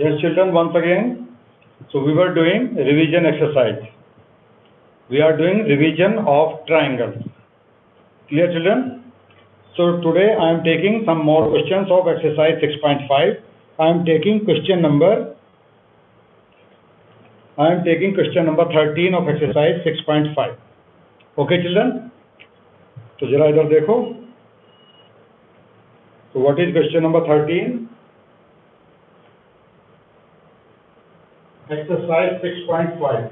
Yes, children, once again, so we were doing revision exercise. We are doing revision of triangles. Clear, children? So today I am taking some more questions of exercise 6.5. I am taking question number 13 of exercise 6.5. Okay, children? So जरा इधर देखो. So what is question number 13? Exercise 6.5.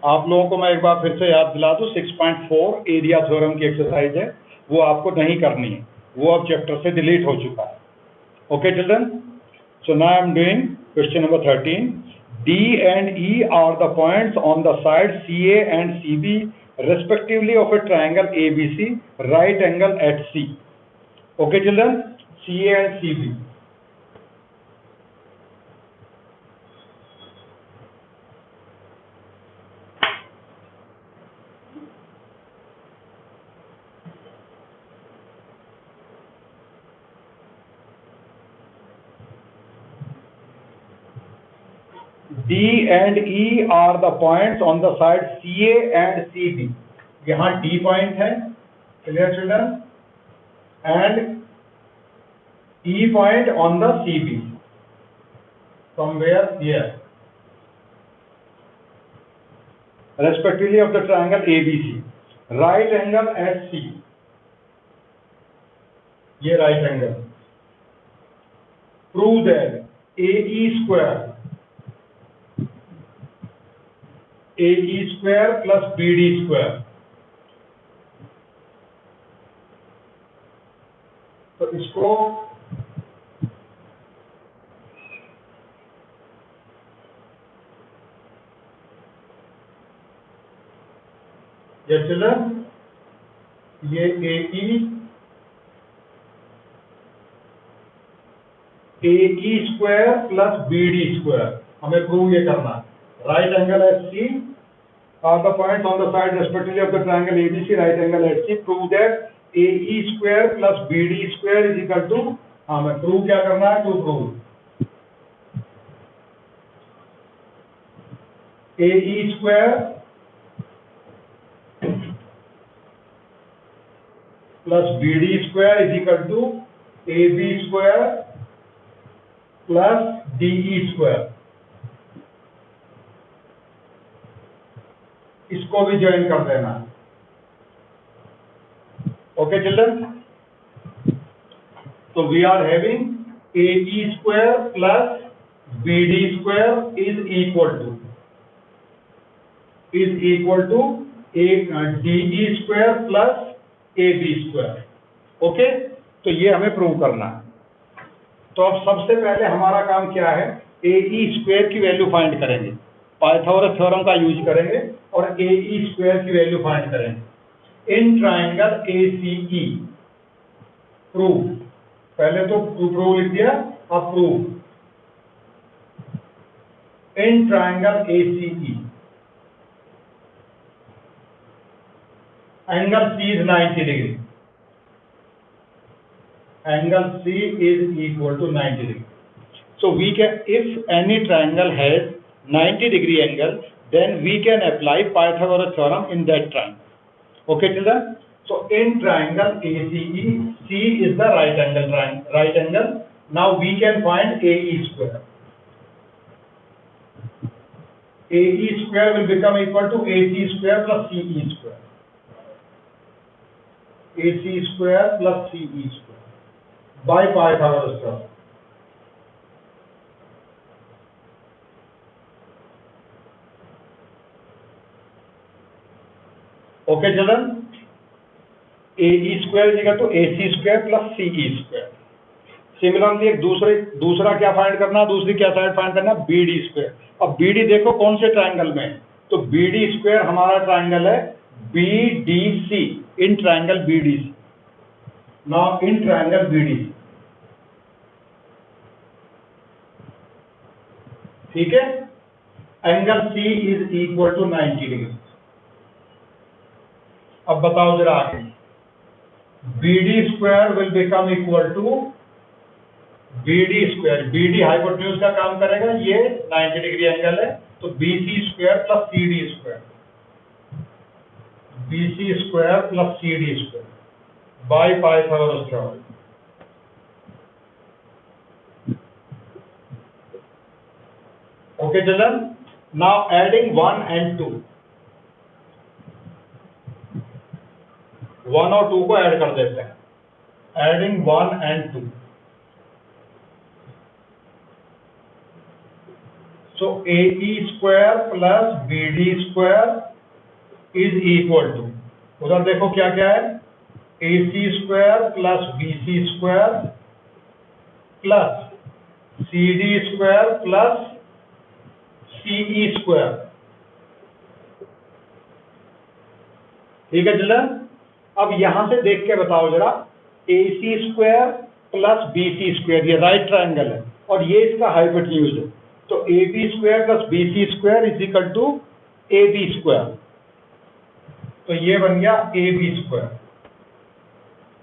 आप लोगों को मैं एक बार फिर से याद दिला दूं, 6.4 एरिया थ्योरम की एक्सरसाइज है, वो आपको नहीं करनी है, वो अब चैप्टर से डिलीट हो चुका है. Okay children, so now I am doing question number 13. D and E are the points on the side CA and CB respectively of a triangle ABC, right angle at C. Okay children, CA and CB. D and E are the points on the side CA and CB. यहाँ D point है, clear children, and E point on the CB. Somewhere here, respectively of the triangle ABC. Right angle at C. ये right angle. Prove that AE square plus BD square. तो इसको ये children, ये AE square plus BD square हमें prove ये करना है. Right angle at C are the points on the side respectively of the triangle ABC. Right angle at C. Prove that AE square plus BD square is equal to, हमें prove क्या करना है? To prove AE square plus BD square is equal to AB square plus DE square. इसको भी join कर देना. Okay children, तो we are having AE square plus BD square is equal to DE square plus AB square. Okay, तो ये हमें prove करना है. तो अब सबसे पहले हमारा काम क्या है? AE स्क्वायर की वैल्यू फाइंड करेंगे, पाइथागोरस थ्योरम का यूज करेंगे और AE स्क्वायर की वैल्यू फाइंड करेंगे इन ट्राइंगल ACE. प्रूव, पहले तो प्रूव लिख दिया, अब prove in triangle ACE angle C is 90 degree. Angle C is equal to 90 degree. So we can, if any triangle has 90 degree angle, then we can apply Pythagoras theorem in that triangle. Okay children, so in triangle ACE, C is the right angle. Now we can find AE square. AE square will become equal to AC square plus CE square. AC square plus CE square by Pythagoras theorem. Okay children, AE square is equal to AC square plus CE square. Similarly एक दूसरा क्या find करना, दूसरी क्या side find करना? BD square. अब BD देखो कौन से ट्राइंगल में है, तो BD स्क्वायर हमारा ट्राइंगल है BDC, in triangle BDC. Now in triangle BDC, ठीक है, angle C is equal to 90 degree. अब बताओ जरा आगे, BD square will become equal to BD square. BD hypotenuse का काम करेगा, ये 90 डिग्री एंगल है, तो BC square plus CD square, BC square plus CD square by Pythagoras theorem. Okay children, now adding 1 and 2, 1 और 2 को ऐड कर देते हैं. Adding 1 and 2. So AE square plus BD square is equal to, उधर देखो क्या क्या है, AC square plus BC square plus CD square plus CE square. ठीक है चिल्ड्रन. अब यहां से देख के बताओ जरा, AC square plus BC square, ये राइट ट्रायंगल है और ये इसका हाइपोटेन्यूज है, तो AB square plus BC square is equal to AB square, तो ये बन गया AB स्क्वायर.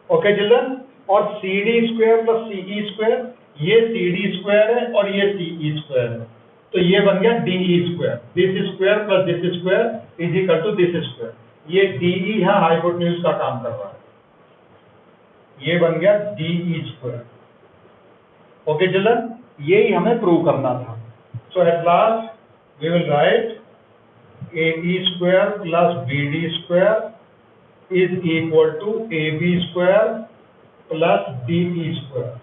Okay children. और CD square plus CE square, ये CD स्क्वायर है और ये CE स्क्वायर है, तो ये बन गया DE square. This square plus this square is equal to this square. ये DE है, हाइपोटेन्यूज का काम कर रहा है, ये बन गया DE स्क्वायर. ओके चिल्ड्रन, यही हमें प्रूव करना था. So at last we will write AE square plus BD square is equal to AB square plus DE square.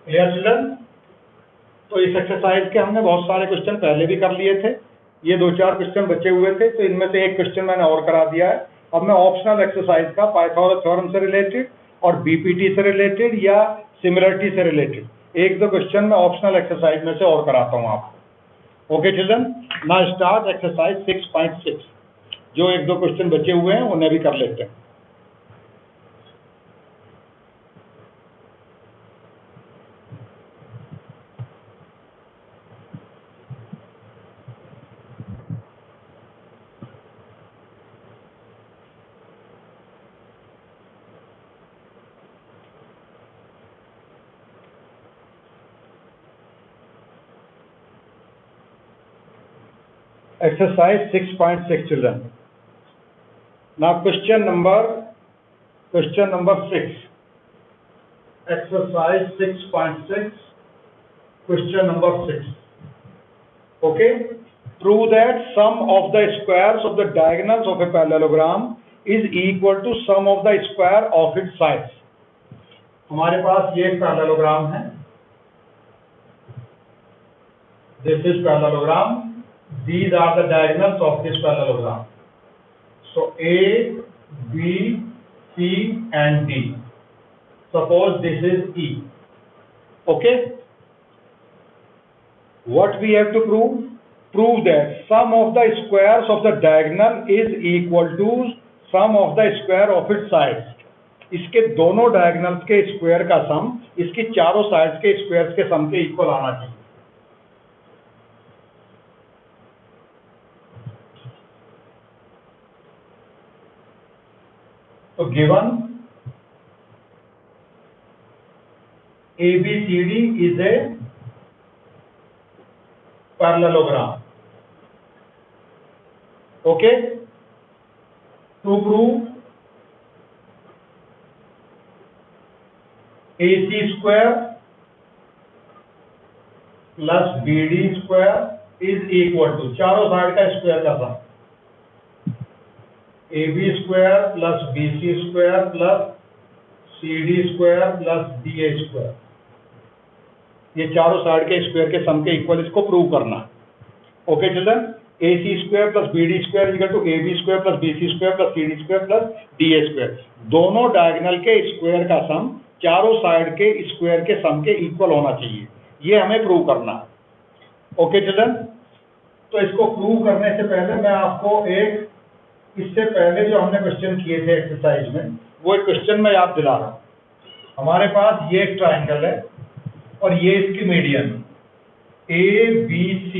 Clear children. तो इस एक्सरसाइज के हमने बहुत सारे क्वेश्चन पहले भी कर लिए थे, ये 2-4 क्वेश्चन बचे हुए थे, तो इनमें से एक क्वेश्चन मैंने और करा दिया है. अब मैं ऑप्शनल एक्सरसाइज का पाइथागोरस थ्योरम से रिलेटेड और BPT से रिलेटेड या सिमिलरिटी से रिलेटेड 1-2 क्वेश्चन मैं ऑप्शनल एक्सरसाइज में से और कराता हूँ आपको. Okay children, now start exercise 6.6. जो 1-2 क्वेश्चन बचे हुए हैं उन्हें भी कर लेते हैं. Exercise 6.6 children. Now question number 6. Exercise 6.6, question number 6. Okay. Prove that sum of the squares of the diagonals of a parallelogram is equal to sum of the square of its sides. हमारे पास ये एक parallelogram है. This is parallelogram. These are the diagonals of this parallelogram. So A, B, C and D. Suppose this is E. Okay. What we have to prove? Prove that sum of the squares of the diagonal is equal to sum of the square of its sides. इसके दोनों diagonals के square का सम इसकी चारों sides के squares के सम के equal आना चाहिए. तो given ABCD is a parallelogram. Okay. To prove AC square plus BD square is equal to, चारों साइड का स्क्वायर का सम, AB square plus BC square plus CD square plus DA square, ये चारों साइड के square के सम के equal इसको prove करना. Okay children. AC square plus BD square equal to AB square plus BC square plus CD square plus DA square. दोनों diagonal के square का सम चारों साइड के स्क्वायर के सम के इक्वल होना चाहिए, ये हमें प्रूव करना है. Okay children. तो इसको प्रूव करने से पहले मैं आपको एक, इससे पहले जो हमने क्वेश्चन किए थे एक्सरसाइज में, वो एक क्वेश्चन मैं याद दिला रहा हूँ. हमारे पास ये एक ट्रायंगल है और ये इसकी मीडियन ABC.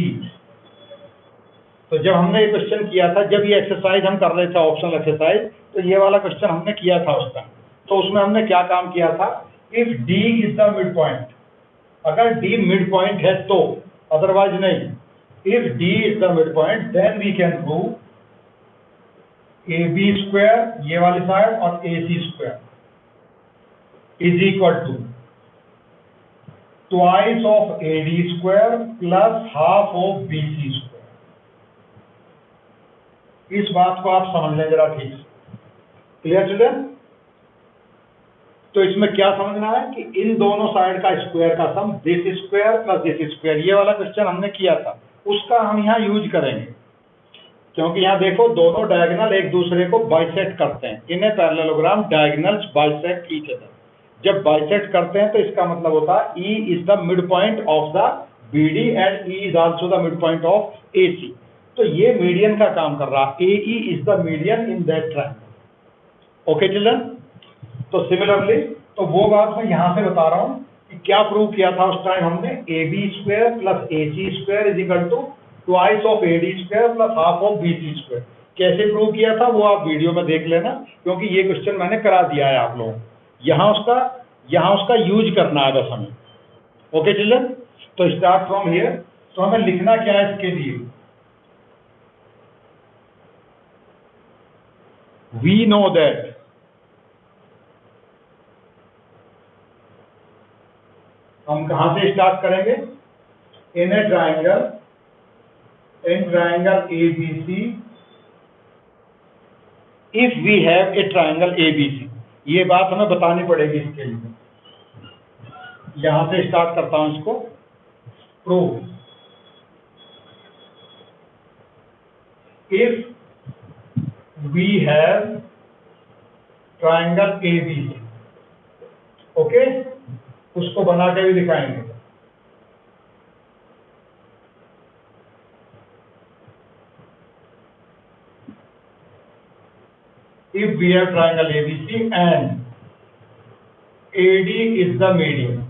तो जब हमने ये क्वेश्चन किया था, जब ये एक्सरसाइज हम कर रहे थे ऑप्शनल एक्सरसाइज, तो ये वाला क्वेश्चन हमने किया था उसका। तो उसमें हमने क्या काम किया था, if D is the mid point, अगर डी मिड पॉइंट है तो, अदरवाइज नहीं। If D is the mid point then we can prove A B square ये वाली साइड और A C square is equal to twice of A D square plus half of B C square. इस बात को आप समझ लें जरा ठीक से। Clear children? तो इसमें क्या समझना है कि इन दोनों साइड का स्क्वायर का sum this square plus this square, ये वाला क्वेश्चन हमने किया था, उसका हम यहाँ यूज करेंगे। क्योंकि यहाँ देखो दोनों डायगोनल एक दूसरे को बाइसेक्ट करते हैं, in a parallelogram diagonals bisect each other. जब बाइसेक्ट करते हैं तो इसका मतलब होता है E is the mid point of the BD and E is also the mid point of AC। तो ये मीडियन का काम कर रहा है, AE is the median in that triangle. Okay children? तो सिमिलरली, तो वो बात मैं यहां से बता रहा हूं कि क्या प्रूव किया था उस टाइम हमने, AB square plus AC square is equal to twice of AD square plus half of BC square. कैसे प्रूव किया था वो आप वीडियो में देख लेना, क्योंकि ये क्वेश्चन मैंने करा दिया है आप लोगों को। यहाँ उसका यूज करना है बस हमें। Okay children? तो स्टार्ट फ्रॉम हियर। तो हमें लिखना क्या है इसके लिए, वी नो दैट हम कहां से स्टार्ट करेंगे, in a triangle, in triangle ABC, if we have a triangle ABC। ये बात हमें बतानी पड़ेगी इसके लिए। यहां से स्टार्ट करता हूं इसको, prove if we have triangle ABC। Okay, उसको बना के भी दिखाएंगे। If we have triangle ABC and AD is the median,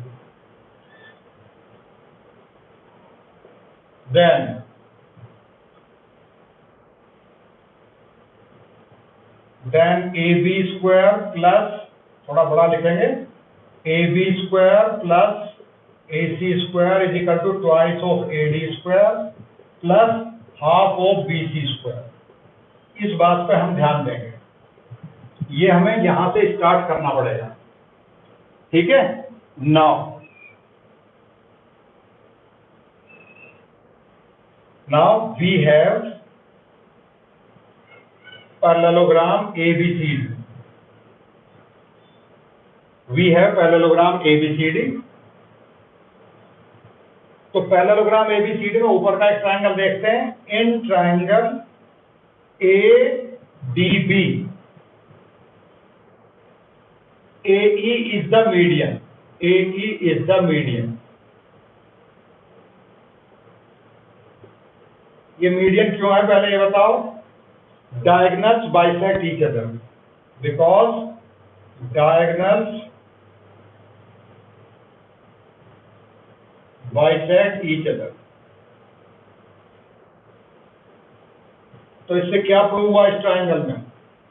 then AB square plus, थोड़ा बड़ा लिखेंगे, AB square plus AC square is equal to twice of AD square plus half of BC square। इस बात पे हम ध्यान देंगे, ये हमें यहां से स्टार्ट करना पड़ेगा। ठीक है? Now we have parallelogram ABCD। We have parallelogram ABCD। तो पैरेललोग्राम ABCD में ऊपर का एक ट्राइंगल देखते हैं, in triangle ADB AE is the median, AE is the median। ये मीडियन क्यों है पहले ये बताओ, diagonals bisect each other, because diagonals bisect each other. तो इससे क्या प्रूव हुआ इस ट्राइंगल में,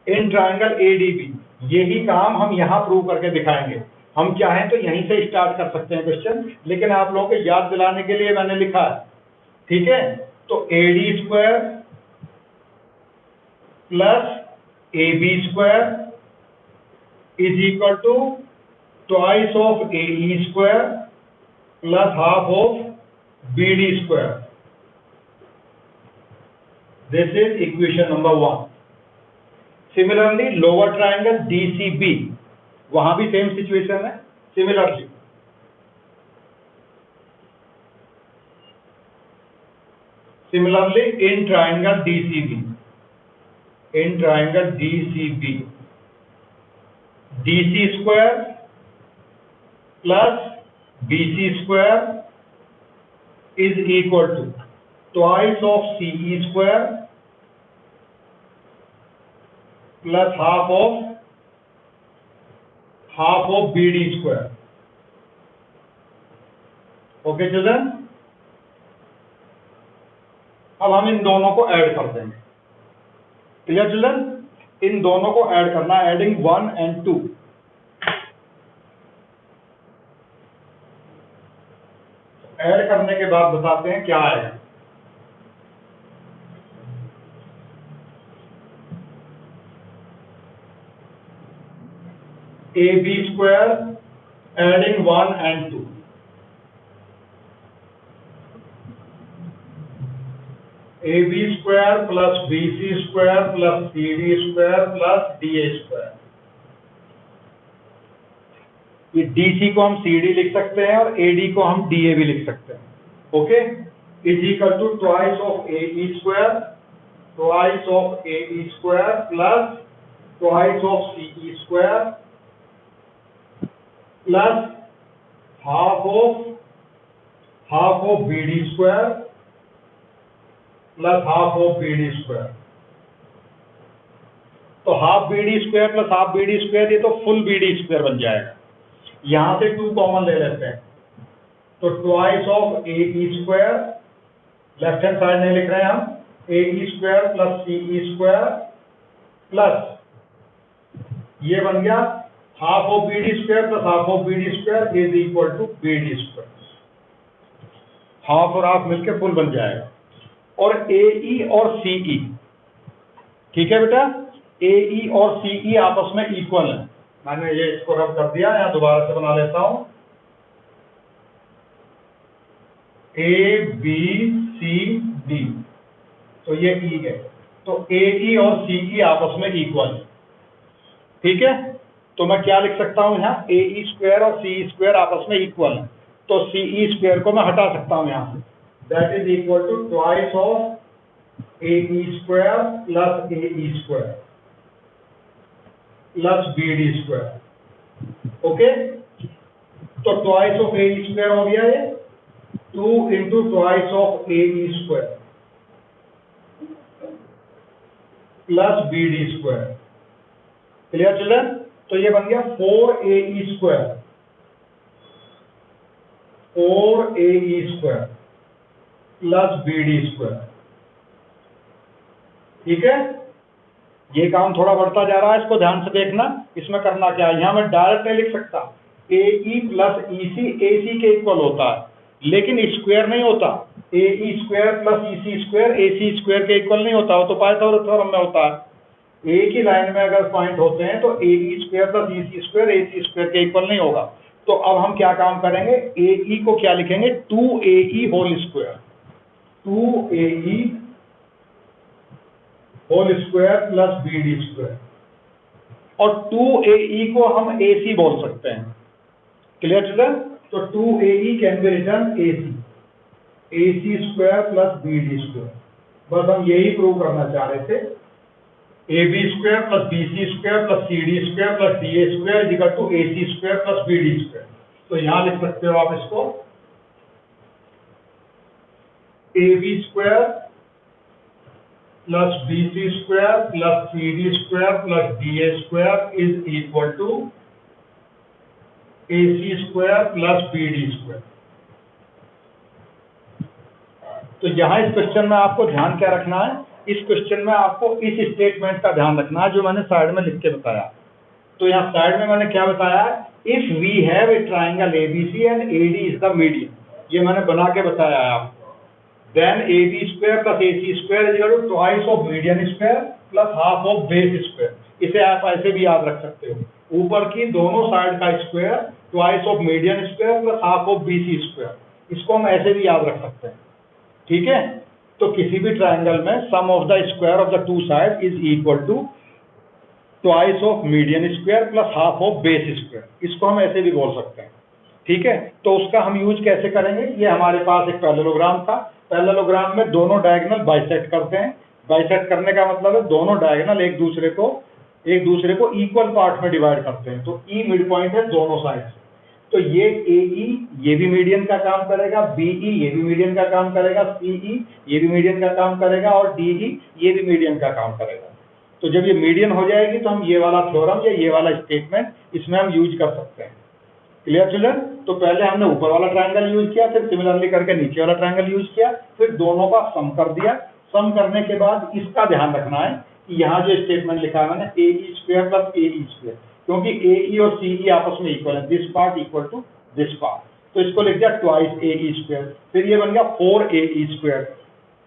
इन ट्राइंगल ADB। यही काम हम यहां प्रूव करके दिखाएंगे। हम चाहें तो यहीं से स्टार्ट कर सकते हैं क्वेश्चन, लेकिन आप लोगों को याद दिलाने के लिए मैंने लिखा है। ठीक है? तो AD square plus AB square is equal to twice of AE square plus half of BD square. This is equation number 1। Similarly lower triangle DCB, वहां भी सेम सिचुएशन है। Similarly in triangle DCB, DC square plus BC square is equal to twice of CE square plus half of BD square. Okay children? अब हम इन दोनों को add कर देंगे। Clear children? इन दोनों को ऐड करना है, एडिंग 1 and 2। ऐड करने के बाद बताते हैं क्या आएगा। AB square adding 1 and 2, AB square plus BC square plus CD square plus DA square. ये DC को हम CD लिख सकते हैं और AD को हम DA भी लिख सकते हैं। Okay, is equal to twice of AE square, twice of AE square plus twice of CE square plus half of BD square plus half of BD square. तो half BD square plus half BD square, ये तो full BD square बन जाएगा। यहां से 2 common ले लेते हैं, तो twice of AE square, left hand side नहीं लिख रहे हैं हम, AE square plus CE square plus ये बन गया half of BD square plus half of BD square is equal to BD square. Half और हाफ मिलकर फुल बन जाएगा। और AE और CE, ठीक है बेटा, AE और CE आपस में इक्वल है। मैंने ये इसको रब कर दिया, यहां दोबारा से बना लेता हूं। ABCD, तो ये E है, तो AE और CE आपस में इक्वल है। ठीक है, तो मैं क्या लिख सकता हूं यहाँ, AE स्क्वायर और CE स्क्वायर आपस में इक्वल है, तो CE स्क्वायर को मैं हटा सकता हूं यहां से। That is equal to twice of AE square plus AE square plus BD square. Okay, तो ट्वाइस ऑफ AE स्क्वायर हो गया ये 2 into twice of AE square plus BD square. Clear children? तो ये बन गया 4AE square, 4AE square plus BD square. ठीक है, ये काम थोड़ा बढ़ता जा रहा है, इसको ध्यान से देखना। इसमें करना क्या है, यहां मैं डायरेक्ट नहीं लिख सकता, AE प्लस EC AC के इक्वल होता है, लेकिन स्क्वायर नहीं होता। AE square plus EC square AC square के इक्वल नहीं होता, वो तो पाइथागोरस थ्योरम में होता है। एक ही लाइन में अगर पॉइंट होते हैं तो AE square plus EC square AC square के इक्वल नहीं होगा। तो अब हम क्या काम करेंगे, AE को क्या लिखेंगे, 2AE whole square, 2AE whole square plus BD square, और 2AE को हम AC बोल सकते हैं। Clear children? तो 2AE can be written AC square plus BD square. बस हम यही प्रूव करना चाह रहे थे। AB square plus BC square plus CD square plus DA square is equal to AC square plus BD square. तो यहां लिख सकते हो आप इसको, AB square plus BC square plus CD square plus DA square is equal to AC square plus BD square. तो यहां इस क्वेश्चन में आपको ध्यान क्या रखना है, इस क्वेश्चन में आपको इस स्टेटमेंट का ध्यान रखना है जो मैंने साइड में लिख के बताया। तो यहाँ साइड में मैंने क्या बताया, if we have a triangle ABC and AD is the median, ये मैंने बना के बताया है आपको। Then AB square plus AC square is equal to twice of median square plus half of base square. इसे आप ऐसे भी याद रख सकते हो, ऊपर की दोनों साइड का square twice of median square plus half of BC square, इसको हम ऐसे भी याद रख सकते हैं। ठीक है, तो किसी भी ट्राइंगल में sum of the square of the two side is equal to twice of median square plus half of base square, इसको हम ऐसे भी बोल सकते हैं। ठीक है, तो उसका हम यूज कैसे करेंगे, ये हमारे पास एक पैरेललोग्राम था, पैरेललोग्राम में दोनों डायगोनल बाइसेक्ट करते हैं। बाइसेक्ट करने का मतलब है दोनों डायगोनल एक दूसरे को इक्वल पार्ट में डिवाइड करते हैं, तो E मिड पॉइंट है दोनों साइड से। तो ये AE ये भी मीडियन का काम करेगा, BE ये भी मीडियन का काम करेगा, CE ये भी मीडियन का काम करेगा, और DE ये भी मीडियन का काम करेगा। तो जब ये मीडियन हो जाएगी तो हम ये वाला थ्योरम या ये वाला स्टेटमेंट इसमें हम यूज कर सकते हैं। Clear children? तो पहले हमने ऊपर वाला ट्राइंगल यूज किया, फिर सिमिलरली करके नीचे वाला ट्राइंगल यूज किया, फिर दोनों का सम कर दिया, सम करने के बाद इसका ध्यान रखना है कि यहाँ जो स्टेटमेंट लिखा है मैंने AE square plus AE square, क्योंकि AE और CE आपस में इक्वल है, this part equal to this part, तो इसको लिख दिया ट्वाइस AE स्क्वायर, फिर ये बन गया 4AE स्क्वायर।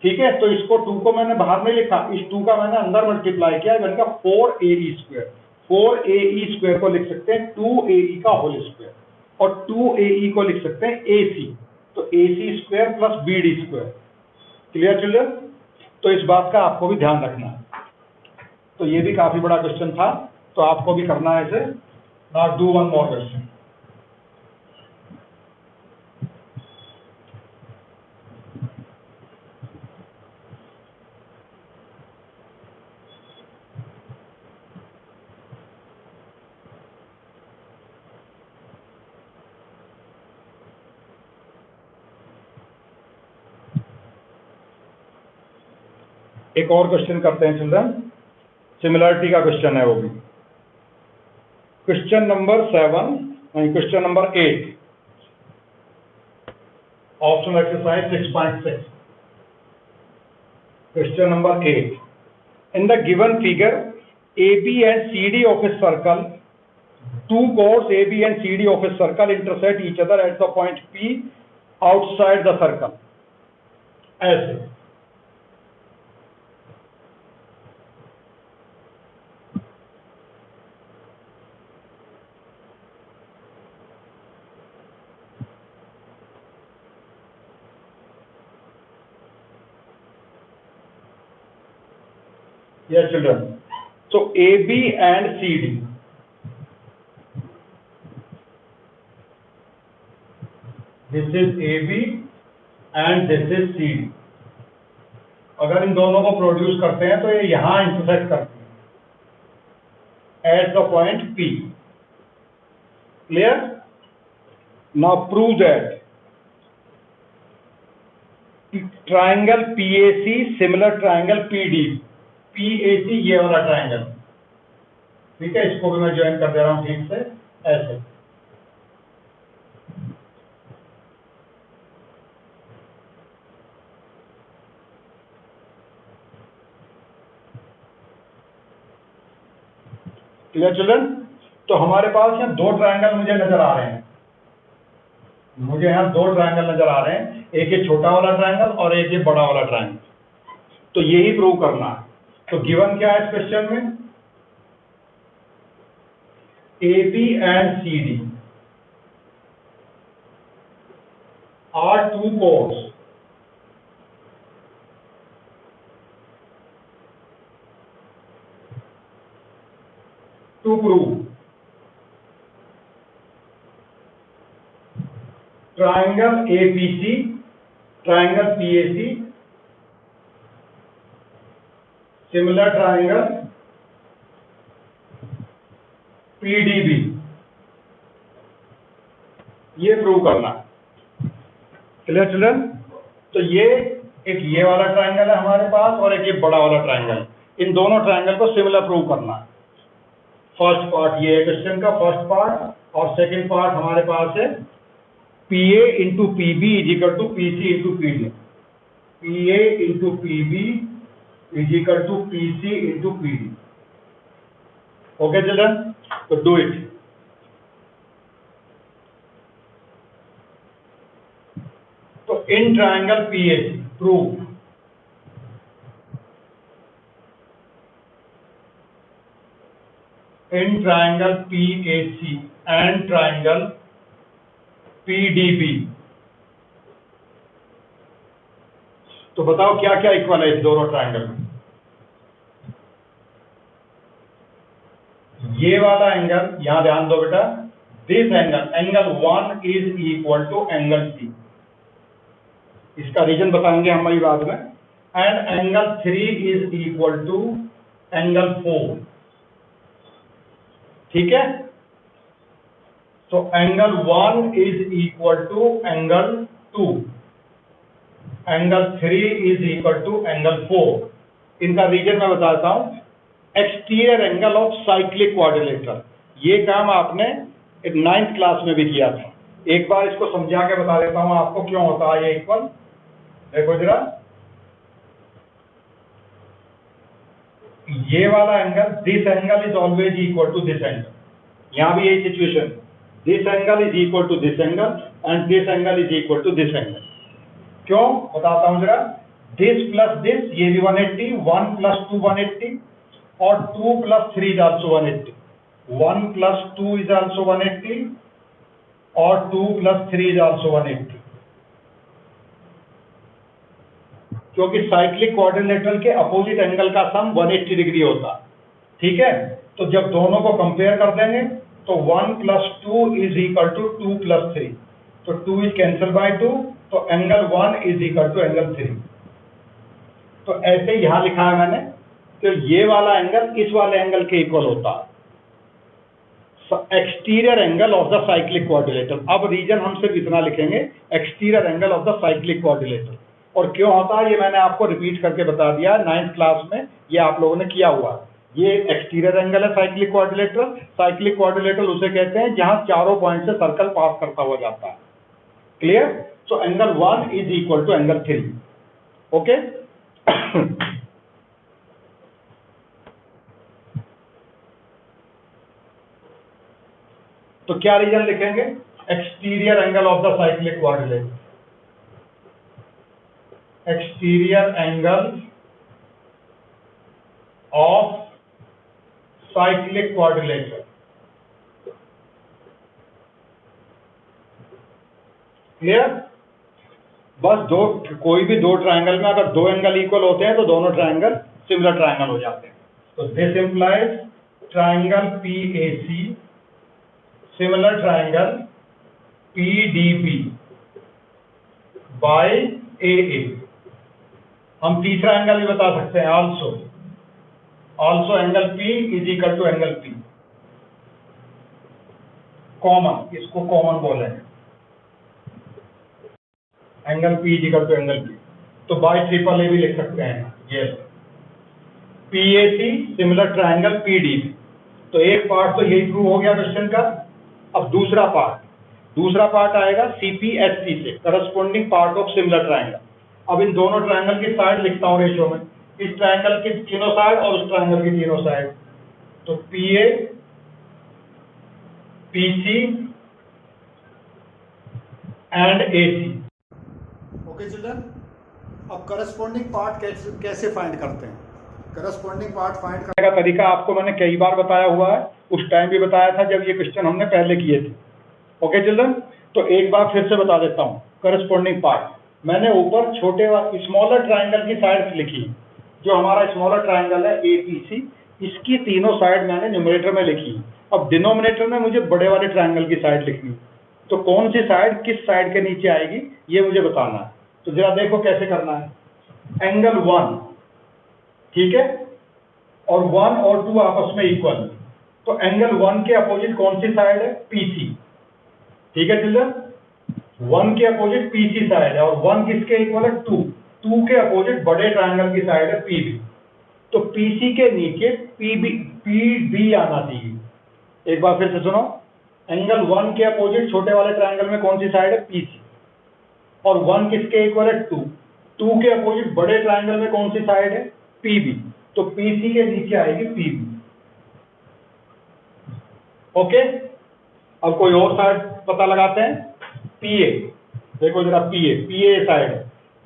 ठीक है, तो इसको 2 को मैंने बाहर नहीं लिखा, इस 2 का मैंने अंदर मल्टीप्लाई किया, बन गया 4AE स्क्वायर। 4AE स्क्वायर को लिख सकते हैं 2AE का होल स्क्वायर, और 2AE को लिख सकते हैं AC, तो AC square plus BD square. Clear children? तो इस बात का आपको भी ध्यान रखना है। तो ये भी काफी बड़ा क्वेश्चन था, तो आपको भी करना है इसे। Now do one more question. एक और क्वेश्चन करते हैं चिल्ड्रन, सिमिलरिटी का क्वेश्चन है वो भी। Question number 7, question number 8, option exercise 6.6। Question number 8, in the given figure AB and CD of a circle, two chords AB and CD of a circle intersect each other at the point P outside the circle। ऐसे Yes, children. So AB and CD. This is AB and this is CD. अगर इन दोनों को produce करते हैं तो ये यहां intersect करते हैं at the point P। Clear? Now prove that triangle PAC similar triangle PD। PAC ये वाला ट्राइंगल, ठीक है, इसको भी मैं ज्वाइन कर दे रहा हूं ठीक से, ऐसे। Clear children? तो हमारे पास यहाँ दो ट्राइंगल मुझे नजर आ रहे हैं, मुझे यहाँ दो ट्राइंगल नजर आ रहे हैं, एक ये छोटा वाला ट्राइंगल और एक ये बड़ा वाला ट्राइंगल। तो यही प्रूव करना है। तो गिवन क्या है इस क्वेश्चन में? AB and CD are two chords to prove triangle APC, triangle PAC, similar triangle PDB, ये प्रूव करना। Clear children? तो ये वाला ट्राइंगल है हमारे पास और एक ये बड़ा वाला ट्राइंगल, इन दोनों ट्राइंगल को सिमिलर प्रूव करना है। फर्स्ट पार्ट ये है क्वेश्चन का फर्स्ट पार्ट, और सेकंड पार्ट हमारे पास है PA into PB is equal to PC into PD। PA into PB is equal to PC into PD। Okay children? तो डू इट। तो in triangle PAC prove in triangle PAC and triangle PDB। तो बताओ क्या क्या equal है इस दोनों triangle में? ये वाला एंगल, यहां ध्यान दो बेटा, this angle, angle 1 is equal to angle C। इसका रीजन बताएंगे हम अभी बाद में। And angle 3 is equal to angle 4। ठीक है? तो angle 1 is equal to angle 2, angle 3 is equal to angle 4। इनका रीजन मैं बताता हूं। Exterior angle of cyclic quadrilateral, ये काम आपने 9th क्लास में भी किया था। एक बार इसको समझा के बता देता हूं आपको क्यों होता है ये इक्वल। देखो जरा, ये वाला angle, this angle is always equal to this angle. यहाँ भी यही situation, this angle is equal to this angle and this angle is equal to this angle. क्यों बताता हूं जरा। दिस प्लस दिस, ये भी 180, 1 प्लस 2 180 और 2 plus 3 is also 180, 1 plus 2 is also 180 और 2 प्लस 3 इज ऑल्सो 180। क्योंकि साइक्लिक क्वाड्रिलेटरल के अपोजिट एंगल का सम 180 डिग्री होता, ठीक है। तो जब दोनों को कंपेयर कर देंगे तो 1 plus 2 is equal to 2 plus 3, तो 2 इज कैंसिल बाय 2, तो angle 1 is equal to angle 3। तो ऐसे ही यहां लिखा है मैंने, तो ये वाला एंगल इस वाले एंगल के इक्वल होता है, exterior angle of the cyclic quadrilateral. अब रीजन हम सिर्फ इतना लिखेंगे, exterior angle of the cyclic quadrilateral. और क्यों होता है ये मैंने आपको रिपीट करके बता दिया, 9th क्लास में ये आप लोगों ने किया हुआ। ये एक्सटीरियर एंगल है साइक्लिक क्वाड्रिलेटरल। साइक्लिक क्वाड्रिलेटरल उसे कहते हैं जहां चारों पॉइंट से सर्कल पास करता हुआ जाता है। Clear. So angle 1 is equal to angle 3। Okay. तो क्या रीजन लिखेंगे, exterior angle of the cyclic quadrilateral, exterior angle of cyclic quadrilateral. Clear. बस कोई भी दो ट्रायंगल में अगर दो एंगल इक्वल होते हैं तो दोनों ट्रायंगल सिमिलर ट्रायंगल हो जाते हैं। तो this implies triangle PAC similar triangle PDB by AA। हम तीसरा एंगल भी बता सकते हैं, also angle P is equal to angle P, common, इसको कॉमन बोले angle P is equal to angle P। तो बाय ट्रिपल ए भी लिख सकते हैं, ये PAC सिमिलर ट्रायंगल PDB। तो एक पार्ट तो यही प्रूव हो गया क्वेश्चन का। अब दूसरा पार्ट आएगा CPSC से, corresponding part of similar triangle. अब इन दोनों ट्रायंगल की साइड लिखता हूं रेशियो में, इस ट्रायंगल की तीनों साइड और उस ट्रायंगल की तीनों साइड। तो PA PC and AC। Okay children. अब करस्पॉन्डिंग पार्ट कैसे फाइंड करते हैं। करस्पॉन्डिंग पार्ट फाइंड करने का तरीका आपको मैंने कई बार बताया हुआ है, उस टाइम भी बताया था जब ये क्वेश्चन हमने पहले किए थे। Okay children. तो एक बार फिर से बता देता हूं, करस्पॉन्डिंग पार्ट मैंने ऊपर छोटे स्मॉलर ट्रायंगल की साइड लिखी, जो हमारा स्मॉलर ट्रायंगल है APC, इसकी तीनों साइड मैंने न्यूमरेटर में लिखी। अब डिनोमिनेटर में मुझे बड़े वाले ट्रायंगल की साइड लिखनी, तो कौन सी साइड किस साइड के नीचे आएगी ये मुझे बताना है। तो जरा देखो कैसे करना है। एंगल 1, ठीक है, और 1 और 2 आपस में इक्वल, तो एंगल 1 के अपोजिट कौन सी साइड है, PC। ठीक है चिल्ड्रन, 1 के अपोजिट PC साइड है, और 1 किसके इक्वल है, 2 के अपोजिट बड़े ट्रायंगल की साइड है PB। तो PC के नीचे PD आना चाहिए। एक बार फिर से सुनो, एंगल 1 के अपोजिट छोटे वाले ट्रायंगल में कौन सी साइड है, PC, और 1 किसके इक्वल है, 2 के अपोजिट बड़े ट्रायंगल में कौन सी साइड है, PB। तो PC के नीचे आएगी PB। ओके। अब कोई और साइड पता लगाते हैं, PA। देखो जरा PA साइड है,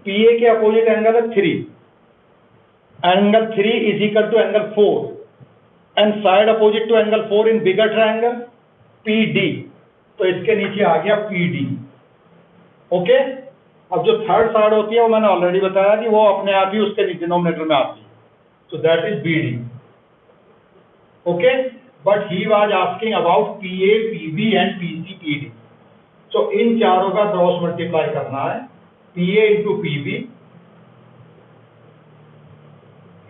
PA के अपोजिट एंगल है 3, angle 3 is equal to angle 4 and side opposite to angle 4 in bigger triangle PD। तो इसके नीचे आ गया PD। ओके। अब जो थर्ड साइड होती है वो मैंने ऑलरेडी बताया कि वो अपने आप ही उसके डिनोमिनेटर में आती है, so that is BD. Okay, but he was asking about PA, PB and PC, PD. So इन चारों का क्रॉस मल्टीप्लाई करना है, PA into PB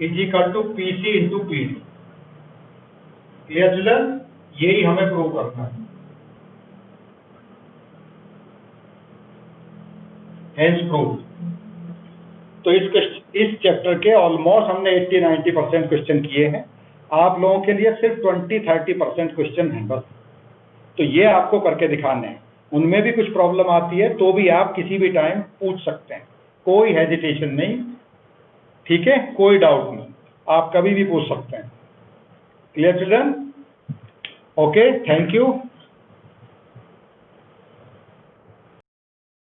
is equal to PC into PD. Clear children, यही हमें प्रूव करना है। Hence proof. तो इस चैप्टर के ऑलमोस्ट हमने 80-90% क्वेश्चन किए हैं। आप लोगों के लिए सिर्फ 20-30% क्वेश्चन हैं बस। तो ये आपको करके दिखाने हैं। उनमें भी कुछ प्रॉब्लम आती है तो भी आप किसी भी टाइम पूछ सकते हैं, कोई हेजिटेशन नहीं, ठीक है, कोई डाउट नहीं। आप कभी भी पूछ सकते हैं। Clear children? Okay, thank you.